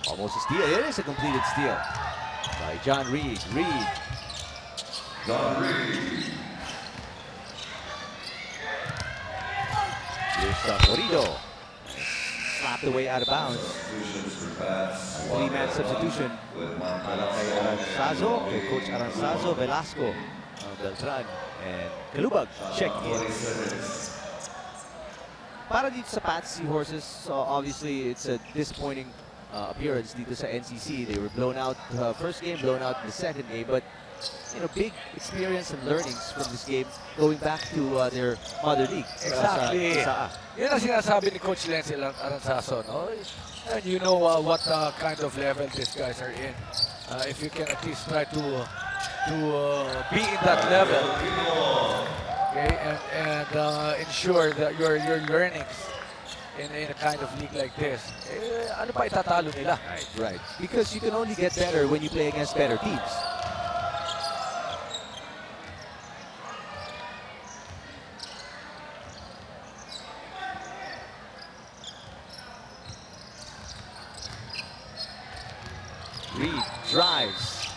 Almost a steal. It is a completed steal by John Reed. John Reed. Here's Morido. Slapped away out of bounds. Three-man substitution. Para kay Aranzazo, kay Coach Aranzazo, Velasco, Beltran, and Kalubag checking in. Para dito sa Pats Seahorses, so obviously it's a disappointing appearance dito sa NCC. They were blown out first game, blown out in the second game, but big experience and learnings from this game going back to their mother league. Exactly. Yun ang sinasabi ni Coach Lenzy Aranzazo, no? And you know what kind of level these guys are in. If you can at least try to be in that level, okay, and ensure that your learnings in a kind of league like this, ano pa itatalo nila? Right. Because you can only get better when you play against better teams. Reed drives.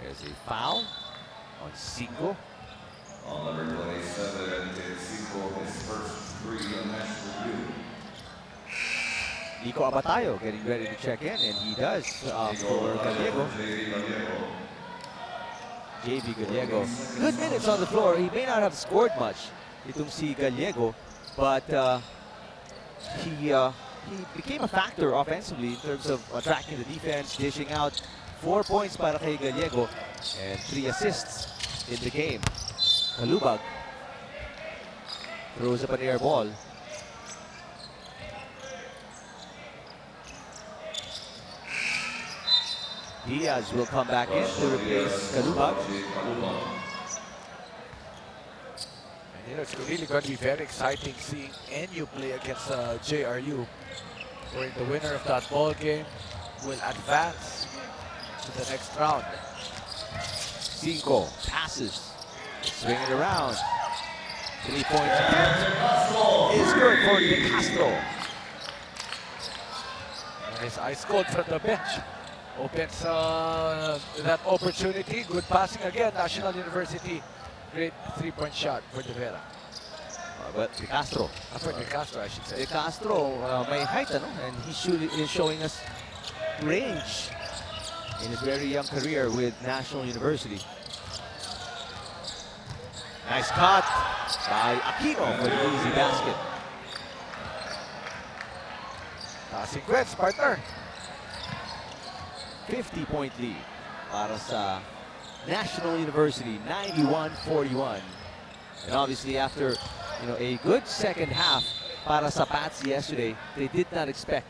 There's a foul on Cinco. On number 27, Cinco, his first 3 on national debut. Nico Abatayo getting ready to check in, and he does for Gallego. JV Gallego. Good minutes on the floor. He may not have scored much, itong si Gallego, but he became a factor offensively in terms of attracting the defense, dishing out 4 points para kay Gallego and 3 assists in the game. Kalubag throws up an air ball. Diaz will come back in to replace Kalubag. It's really going to be very exciting seeing NU play against JRU, where the winner of that ball game will advance to the next round. Cinco passes, swing it around. 3 points is good for De Castro. Nice ice cold from the bench. Opens that opportunity. Good passing again. National University. Great 3-point shot for De Vera. But De Castro. For De Castro, I should say. De Castro may height, and he's showing us range in his very young career with National University. Nice cut by Aquino for the easy basket. Passing Quets, partner. 50-point lead para sa National University, 91-41. And obviously after a good second half para sa Pats yesterday, they did not expect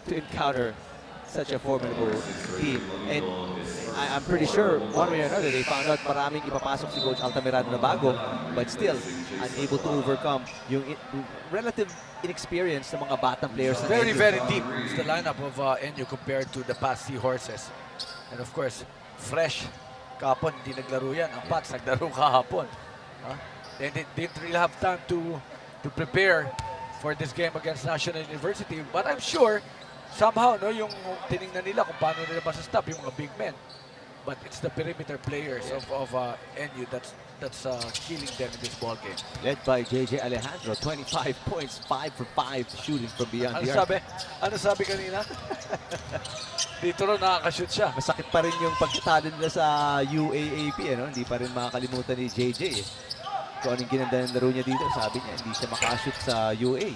to encounter such a formidable team. And I'm pretty sure one way or another they found out maraming ipapasok si Coach Altamirano na bago, but still unable to overcome yung relative inexperience ng mga batang players. Very, very deep is the lineup of NU compared to the past Seahorses. And of course, fresh. Kahapon, hindi naglaro yan. Ang Pats naglaro kahapon. They didn't really have time to prepare for this game against National University. But I'm sure, somehow, yung tinignan nila kung paano nila masastop yung mga big men. but it's the perimeter players of NU that's killing them in this ball game. Led by JJ Alejandro, 25 points, 5 for 5 shooting from beyond the arc. Ano sabi kanina? Dito rin nakakashoot siya. Masakit pa rin yung pagkatalo nila sa UAAP, ano? Hindi pa rin makakalimutan ni JJ. Kung anong ginanda ng laro niya dito, sabi niya, hindi siya makashoot sa UA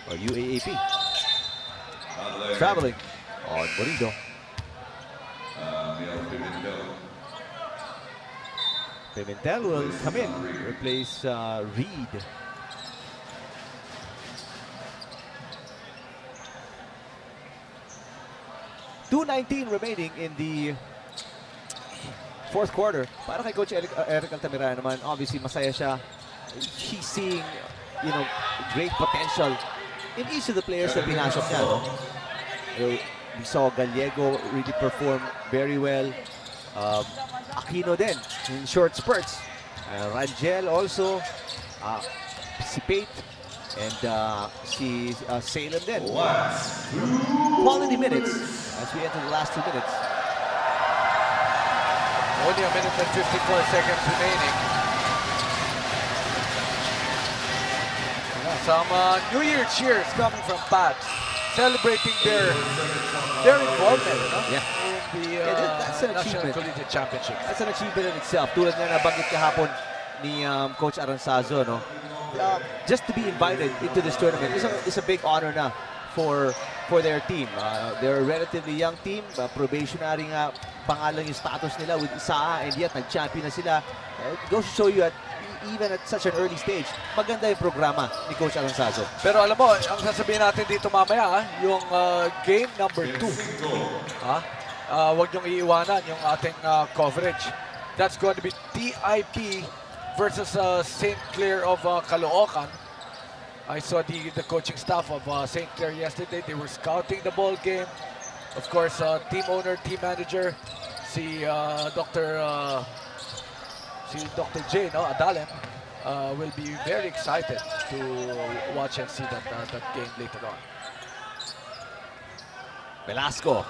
or UAAP. Traveling on Bonito. Pimentel will come in, replace Reed. .219 remaining in the fourth quarter. Para kay Coach Eric Altamirano naman, obviously masaya siya. He's seeing, great potential in each of the players na pinasok niya. No? We saw Gallego really perform very well. Aquino din in short spurts. Rangel also. Si Pate and si Salem din. Quality minutes as we enter the last 2 minutes. Only a minute and 54 seconds remaining. Some New Year cheers coming from Pats, celebrating their involvement in the that's an National achievement. Collegiate Championship. That's an achievement in itself. Tulad nga nabanggit kahapon ni Coach Aranzazo, no? Just to be invited into this tournament is a big honor na for their team. They're a relatively young team. Probationary nga pangalan yung status nila with Isaa, and yet nag-champion na sila. It goes to show you at even at such an early stage, maganda yung programa ni Coach Aranzazo. Pero alam mo, ang sasabihin natin dito mamaya, yung game number 2. Huwag niyong iiwanan yung ating coverage. That's going to be TIP versus St Clare of Caloocan. I saw the coaching staff of St Clare yesterday. They were scouting the ball game. Of course, team owner, team manager, si Dr. J, Adalem, will be very excited to watch and see that game later on. Velasco.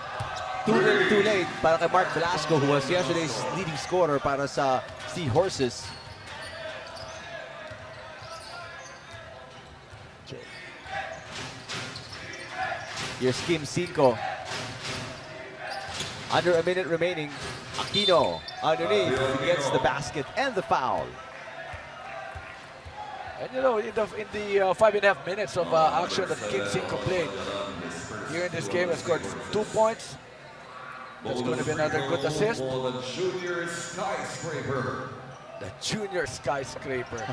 Too late para kay Mark Velasco, who was yesterday's leading scorer para sa Seahorses. Here's Kim 5. Under a minute remaining. Aquino underneath, he gets the basket and the foul. And in the 5.5 minutes of action that Kim 5 played here in this game, has scored 2 points. That's going to be another good assist. The junior skyscraper. The junior skyscraper.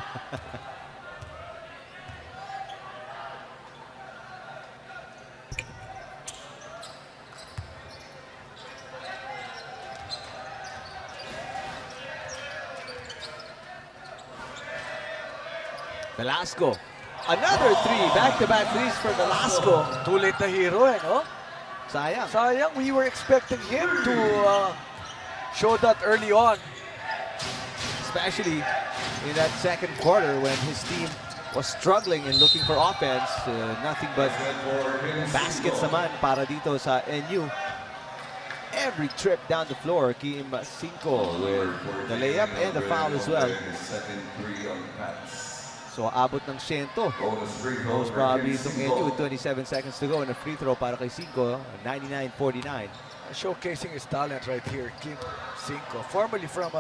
Velasco. Another 3, back-to-back threes for Velasco. Too late na hero, no? Sayang. Sayang, we were expecting him to show that early on. Especially in that second quarter when his team was struggling and looking for offense. Nothing but baskets naman para dito sa NU. Every trip down the floor, Kim 5 with the layup and the foul as well. So abot ng 100. Most probably itong NU with 27 seconds to go and a free throw para kay 5, 99-49. Showcasing his talent right here, Kim 5, formerly from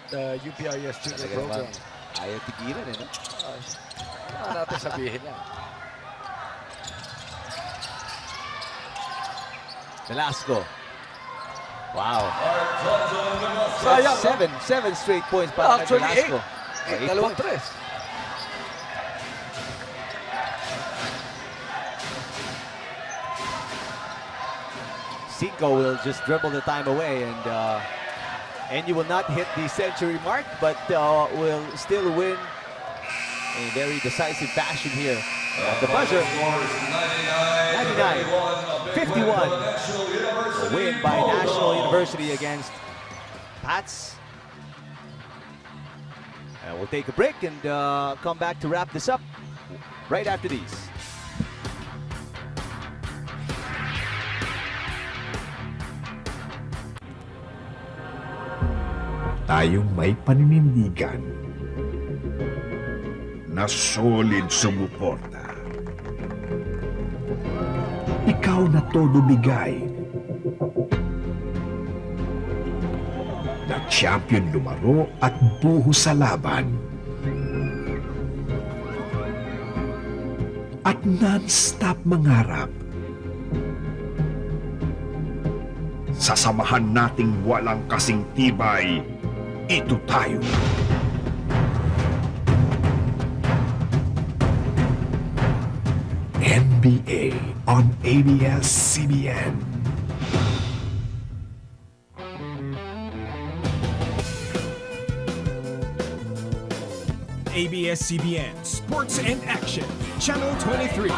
the UPIS junior program. Ayaw tigilan, no? Ano natin sabihin yan? Velasco. Wow. Sayang, seven straight points para kay Velasco. 8. Dalawang 3. Cinco will just dribble the time away, and you will not hit the century mark, but will still win in a very decisive fashion here. At the buzzer, 99-51. A win by National University against Pats. And we'll take a break and come back to wrap this up right after these. tayong may paninindigan na solid sumuporta. Ikaw na todo bigay, na champion lumaro at buho sa laban, at non-stop mangarap. Sa samahan nating walang kasing tibay, ito tayo. NBA on ABS-CBN. ABS-CBN Sports and Action, Channel 23.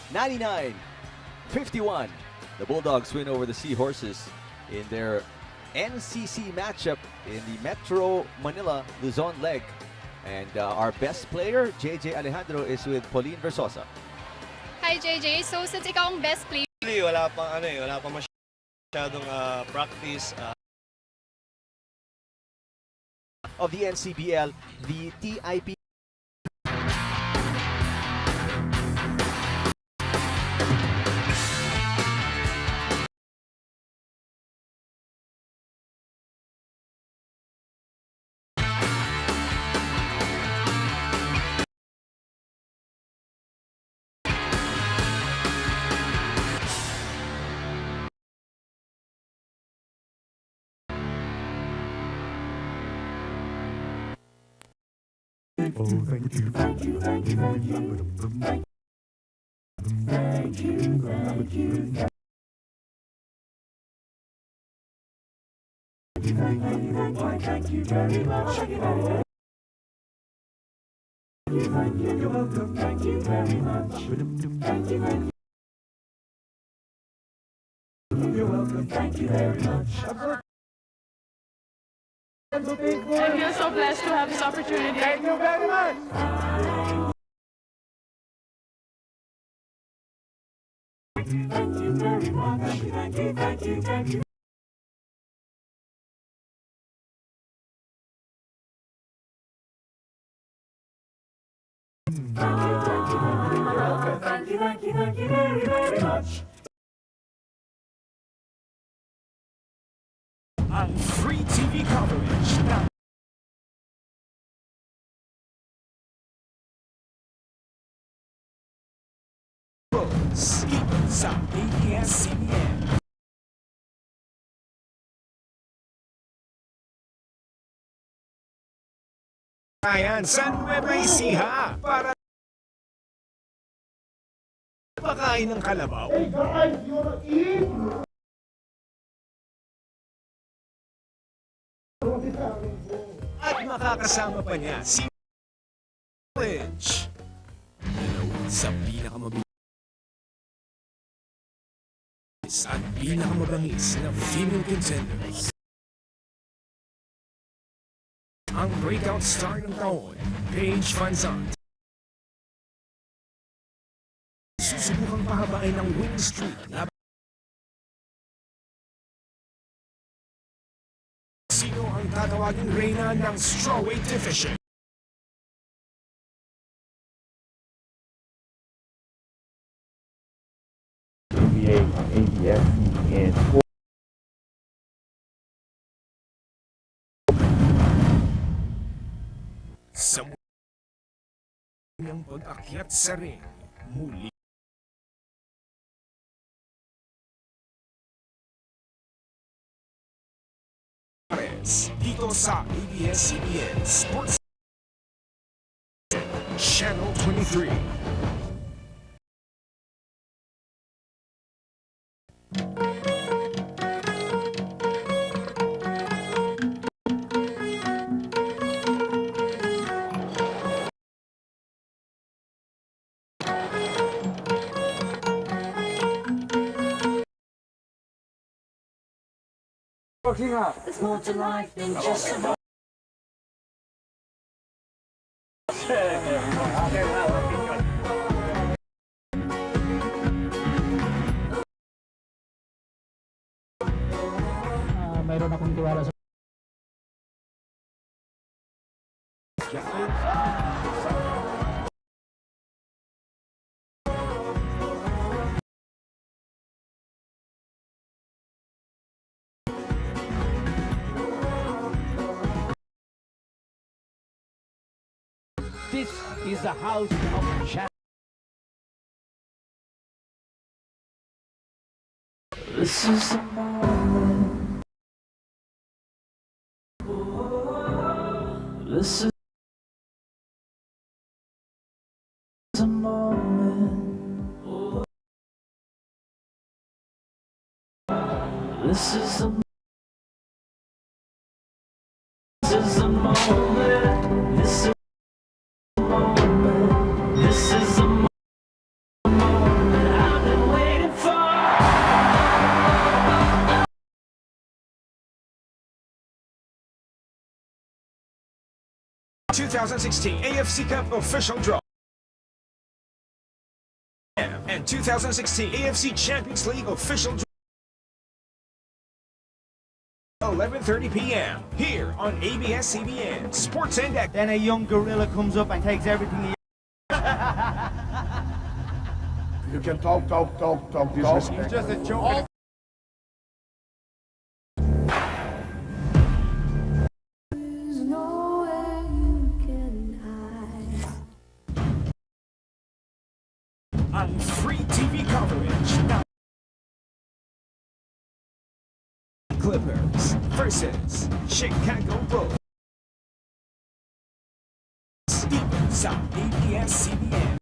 99-51. The Bulldogs win over the Seahorses in their NCC matchup in the Metro Manila Luzon leg. And our best player, JJ Alejandro, is with Pauline Versosa. Hi JJ, so since ikaw ang best player, Wala pang masyadong practice. Of the NCBL, the TIP Oh, thank you, thank you, thank you, thank you. Thank you, thank you. Thank you very much. You're welcome. Thank you very much. Thank you. You're welcome. Thank you very much. I feel so blessed to have this opportunity. Thank you very much. Thank you very much. Thank you, thank you, thank you. Thank you very much. Ang free TV coverage ng Thurs dito sa ABS-CBN. Ayan, sa Nueva Ecija para pakain ng kalabaw. Hey guys, you wanna eat? At makakasama pa niya si College. Sa pinakamabilis at pinakamabangis na female contenders. Ang breakout star ng taon, Paige Vanzant. Susubukang pahabain ng winning streak na sino ang tatawaging reyna ng strawweight division. NBA on ABS-CBN. Sa ng pag-akyat sa ring, muli dito sa ABS-CBN Sports Channel 23. There's more to life than just a mayroon akong tiwala sa This is the house of champions. This is the moment. This is the moment. This is the moment. This is the moment. This is the moment I've been waiting for. 2016 AFC Cup official draw. And 2016 AFC Champions League official draw. 11:30 p.m. here on ABS-CBN Sports and Act. Then a young gorilla comes up and takes everything he You can talk. He's just a joke. There's nowhere you can hide. On free TV coverage. Now, Clippers versus Chicago Bulls. Stevens on ABS-CBN.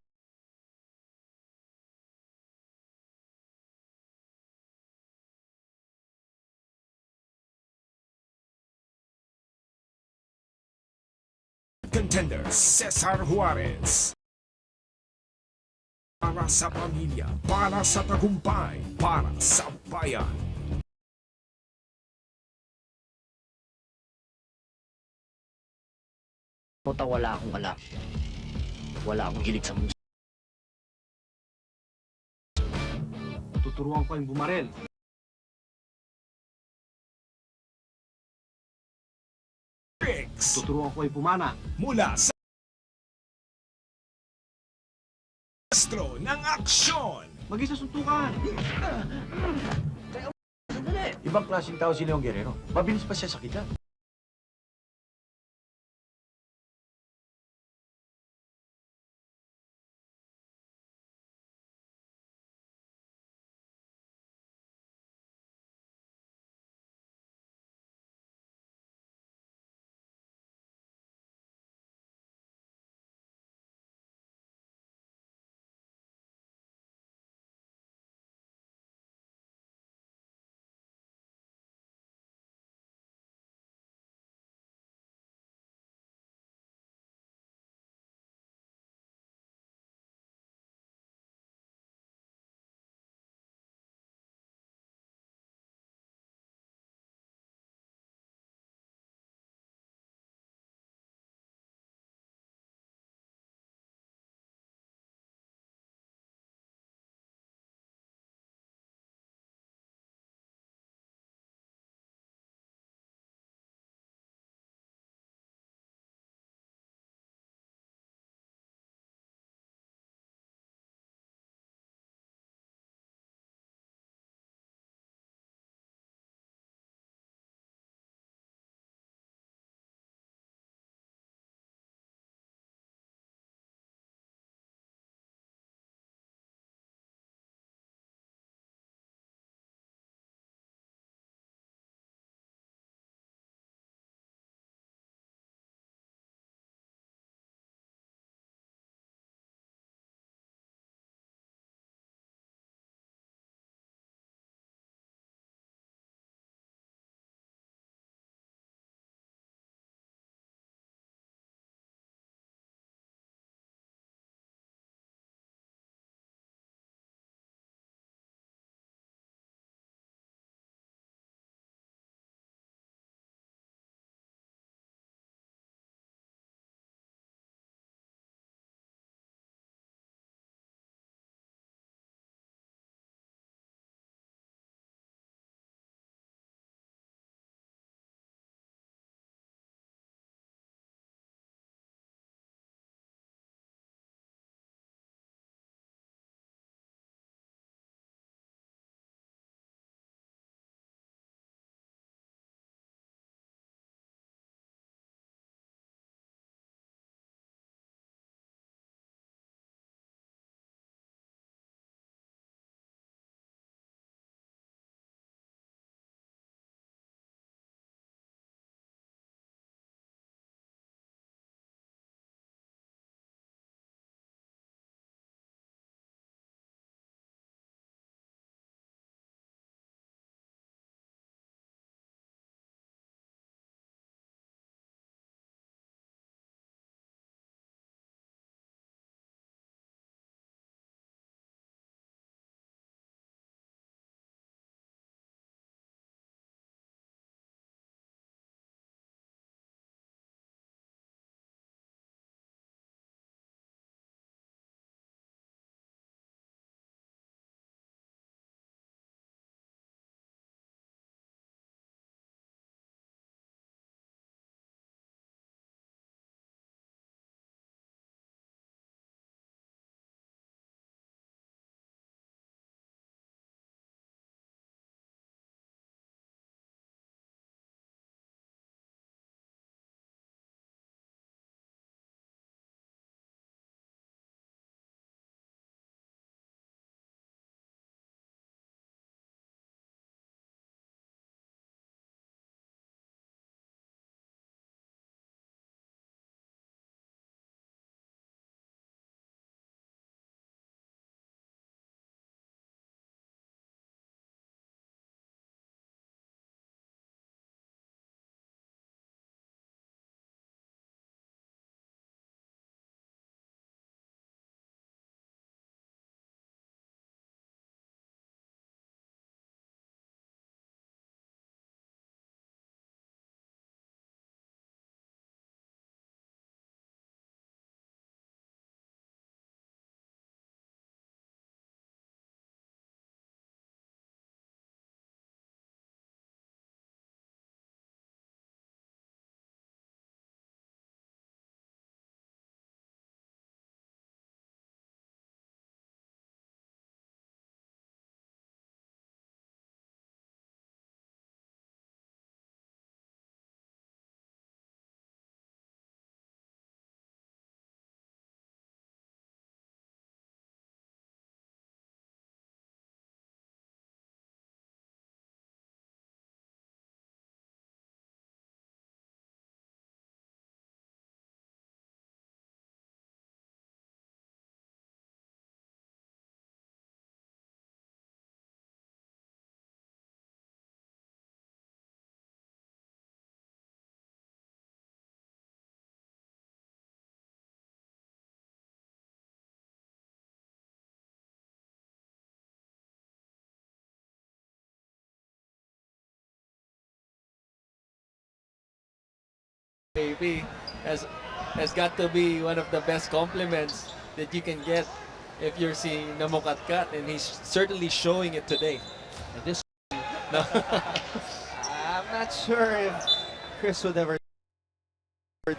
Contender Cesar Juarez. Para sa pamilya, para sa tagumpay, para sa bayan. Wala akong alam. Wala akong hilig sa musik. Tuturuan ko yung bumarel. Tuturuan ko yung pumana. Mula sa astro ng aksyon. Mag-isa suntukan. Ibang klaseng tao si Leon Guerrero. Mabilis pa siya sa kita. baby has got to be one of the best compliments that you can get if you're seeing Namukatkat, and he's certainly showing it today. And this, No. I'm not sure if Chris would ever do